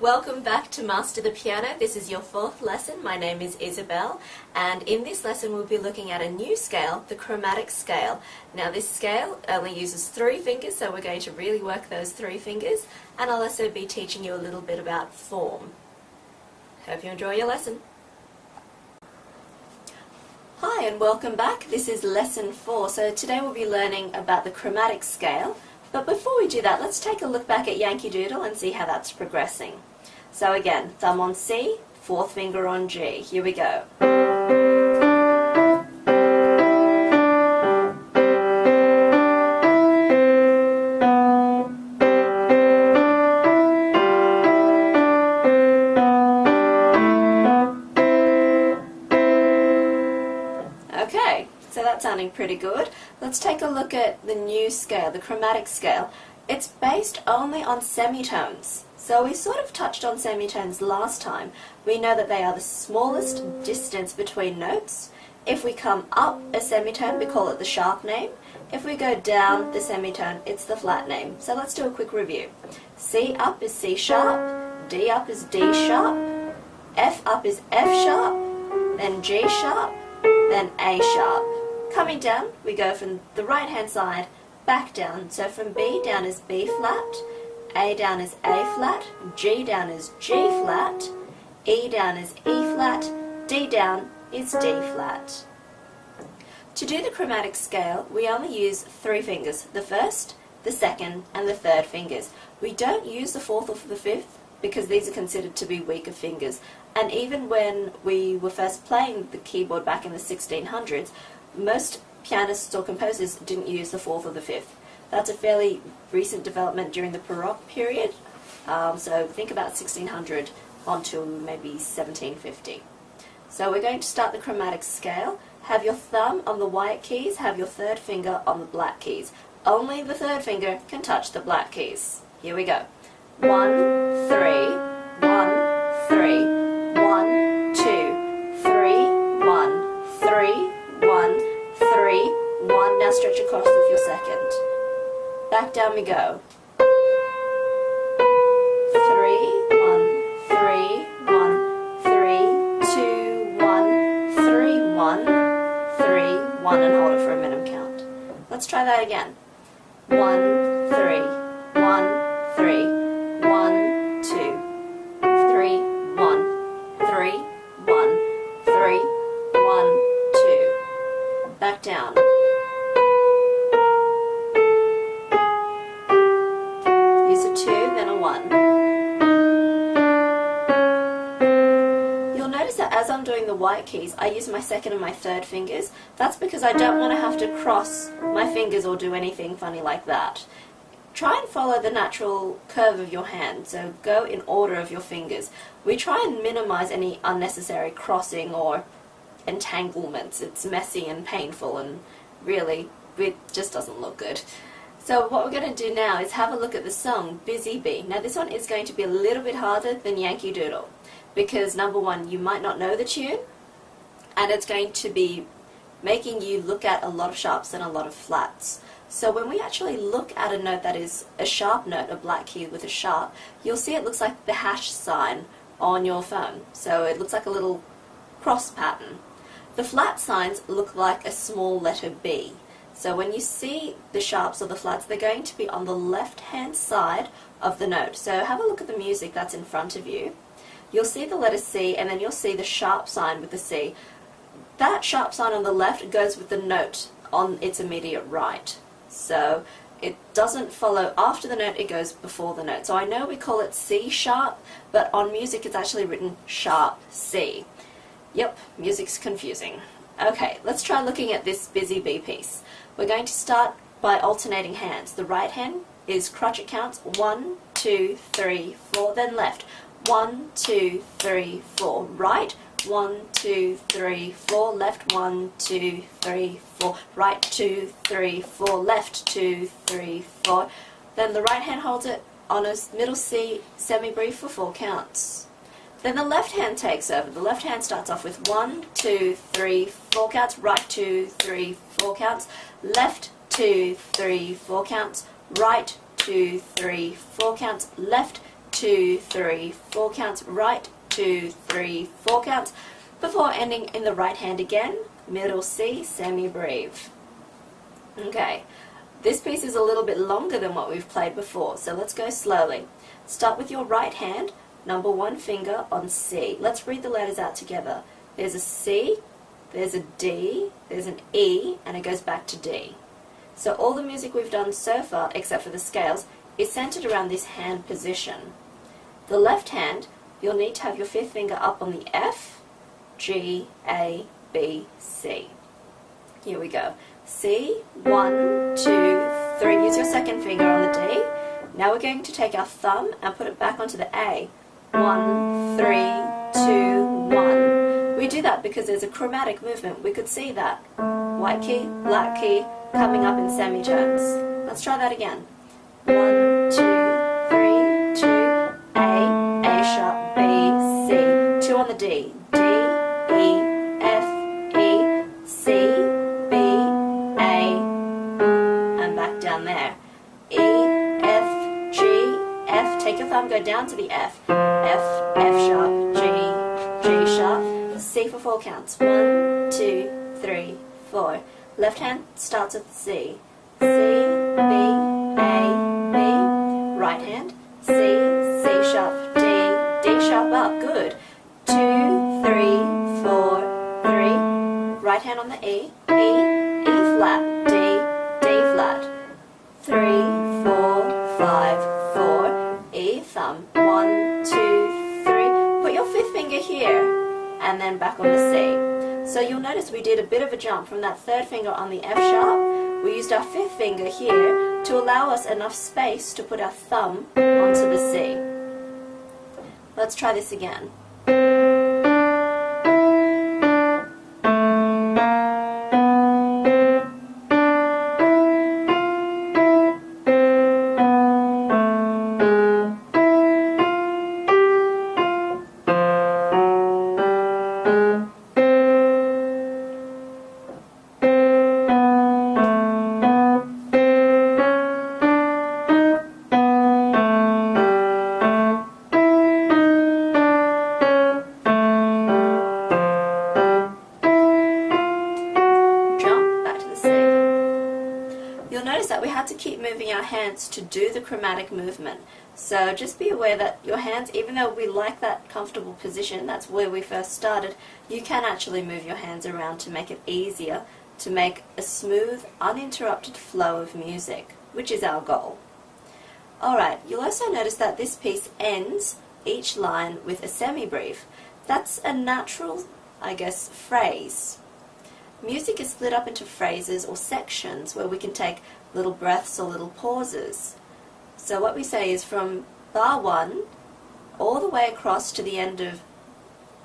Welcome back to Master the Piano. This is your fourth lesson. My name is Isabel, and in this lesson we'll be looking at a new scale, the chromatic scale. Now this scale only uses 3 fingers, so we're going to really work those 3 fingers, and I'll also be teaching you a little bit about form. Hope you enjoy your lesson. Hi and welcome back. This is lesson 4. So today we'll be learning about the chromatic scale. But before we do that, let's take a look back at Yankee Doodle and see how that's progressing. So again, thumb on C, 4th finger on G. Here we go. Okay, so that's sounding pretty good. Let's take a look at the new scale, the chromatic scale. It's based only on semitones. So we sort of touched on semitones last time. We know that they are the smallest distance between notes. If we come up a semitone, we call it the sharp name. If we go down the semitone, it's the flat name. So let's do a quick review. C up is C sharp, D up is D sharp, F up is F sharp, then G sharp, then A sharp. Coming down, we go from the right hand side back down. So from B down is B flat, A down is A flat, G down is G flat, E down is E flat, D down is D flat. To do the chromatic scale, we only use 3 fingers, the 1st, the 2nd and the 3rd fingers. We don't use the 4th or the 5th because these are considered to be weaker fingers. And even when we were first playing the keyboard back in the 1600s, most pianists or composers didn't use the 4th or the 5th. That's a fairly recent development during the Baroque period, so think about 1600 until maybe 1750. So we're going to start the chromatic scale. Have your thumb on the white keys, have your 3rd finger on the black keys. Only the 3rd finger can touch the black keys. Here we go. 1, 3, 1, 3, 1, 2, 3, 1, 3, 1, 3, 1. Now stretch across with your 2nd. Back down we go. 3, 1, 3, 1, 3, 2, 1, 3, 1, 3, 1, and hold it for a minute count. Let's try that again. 1, 3, 1, 3, 1, 2, 3, 1, 3, 1, 3, 1, 2. Back down. Use a 2, then a 1. You'll notice that as I'm doing the white keys, I use my 2nd and my 3rd fingers. That's because I don't want to have to cross my fingers or do anything funny like that. Try and follow the natural curve of your hand, so go in order of your fingers. We try and minimize any unnecessary crossing or entanglements. It's messy and painful and really it just doesn't look good. So what we're going to do now is have a look at the song Busy Bee. Now this one is going to be a little bit harder than Yankee Doodle because number one, you might not know the tune, and it's going to be making you look at a lot of sharps and a lot of flats. So when we actually look at a note that is a sharp note, a black key with a sharp, you'll see it looks like the hash sign on your phone. So it looks like a little cross pattern. The flat signs look like a small letter B. So when you see the sharps or the flats, they're going to be on the left-hand side of the note. So have a look at the music that's in front of you. You'll see the letter C, and then you'll see the sharp sign with the C. That sharp sign on the left goes with the note on its immediate right. So it doesn't follow after the note, it goes before the note. So I know we call it C sharp, but on music it's actually written sharp C. Yep, music's confusing. Okay, let's try looking at this Busy Bee piece. We're going to start by alternating hands. The right hand is crotchet counts 1, 2, 3, 4, then left. 1, 2, 3, 4. Right, 1, 2, 3, 4. Left, 1, 2, 3, 4. Right, 2, 3, 4. Left, 2, 3, 4. Then the right hand holds it on a middle C semi-brief for 4 counts. Then the left hand takes over. The left hand starts off with 1, 2, 3, 4 counts. Right, 2, 3, 4 counts. Left, 2, 3, 4 counts. Right, 2, 3, 4 counts. Left, 2, 3, 4 counts, right, 2, 3, 4 counts, before ending in the right hand again, middle C, semi-breve. Okay, this piece is a little bit longer than what we've played before, so let's go slowly. Start with your right hand, number 1 finger on C. Let's read the letters out together. There's a C, there's a D, there's an E, and it goes back to D. So all the music we've done so far, except for the scales, is centered around this hand position. The left hand, you'll need to have your 5th finger up on the F, G, A, B, C. Here we go. C, 1, 2, 3. Use your 2nd finger on the D. Now we're going to take our thumb and put it back onto the A. 1, 3, 2, 1. We do that because there's a chromatic movement. We could see that. White key, black key, coming up in semitones. Let's try that again. 1, 2, 3, 2, A sharp, B, C. 2 on the D. D, E, F, E, C, B, A, and back down there. E, F, G, F. Take your thumb, go down to the F. F, F sharp, G, G sharp. C for 4 counts. 1, 2, 3, 4. Left hand starts with C. C, B, A, B. Right hand, C, C sharp, D, D sharp up. Good. 2, 3, 4, 3. Right hand on the E. E, E flat, D, D flat. 3, 4, 5, 4. E, thumb. 1, 2, 3. Put your 5th finger here, and then back on the C. So you'll notice we did a bit of a jump from that 3rd finger on the F sharp. We used our 5th finger here to allow us enough space to put our thumb onto the C. Let's try this again. You'll notice that we had to keep moving our hands to do the chromatic movement. So just be aware that your hands, even though we like that comfortable position, that's where we first started, you can actually move your hands around to make it easier to make a smooth, uninterrupted flow of music, which is our goal. Alright, you'll also notice that this piece ends each line with a semi-breve. That's a natural, I guess, phrase. Music is split up into phrases or sections where we can take little breaths or little pauses. So what we say is from bar 1 all the way across to the end of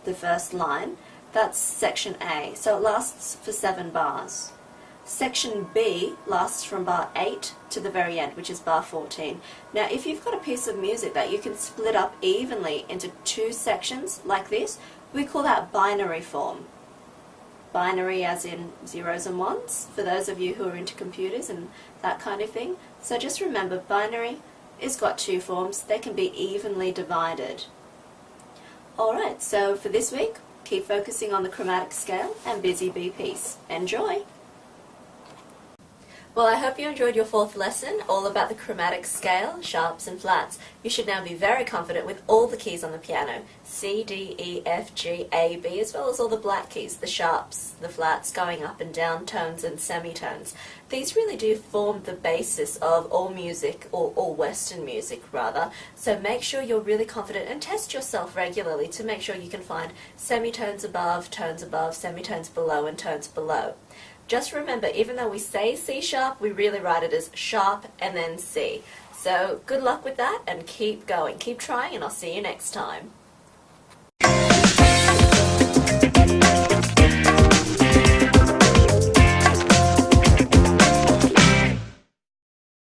the first line, that's section A, so it lasts for 7 bars. Section B lasts from bar 8 to the very end, which is bar 14. Now if you've got a piece of music that you can split up evenly into 2 sections like this, we call that binary form. Binary as in zeros and ones, for those of you who are into computers and that kind of thing. So just remember, binary has got 2 forms. They can be evenly divided. Alright, so for this week, keep focusing on the chromatic scale and busy bee piece. Enjoy! Well, I hope you enjoyed your 4th lesson, all about the chromatic scale, sharps and flats. You should now be very confident with all the keys on the piano, C, D, E, F, G, A, B, as well as all the black keys, the sharps, the flats, going up and down tones and semitones. These really do form the basis of all music, or all Western music rather, so make sure you're really confident and test yourself regularly to make sure you can find semitones above, semitones below and tones below. Just remember, even though we say C sharp, we really write it as sharp and then C. So good luck with that and keep going. Keep trying and I'll see you next time.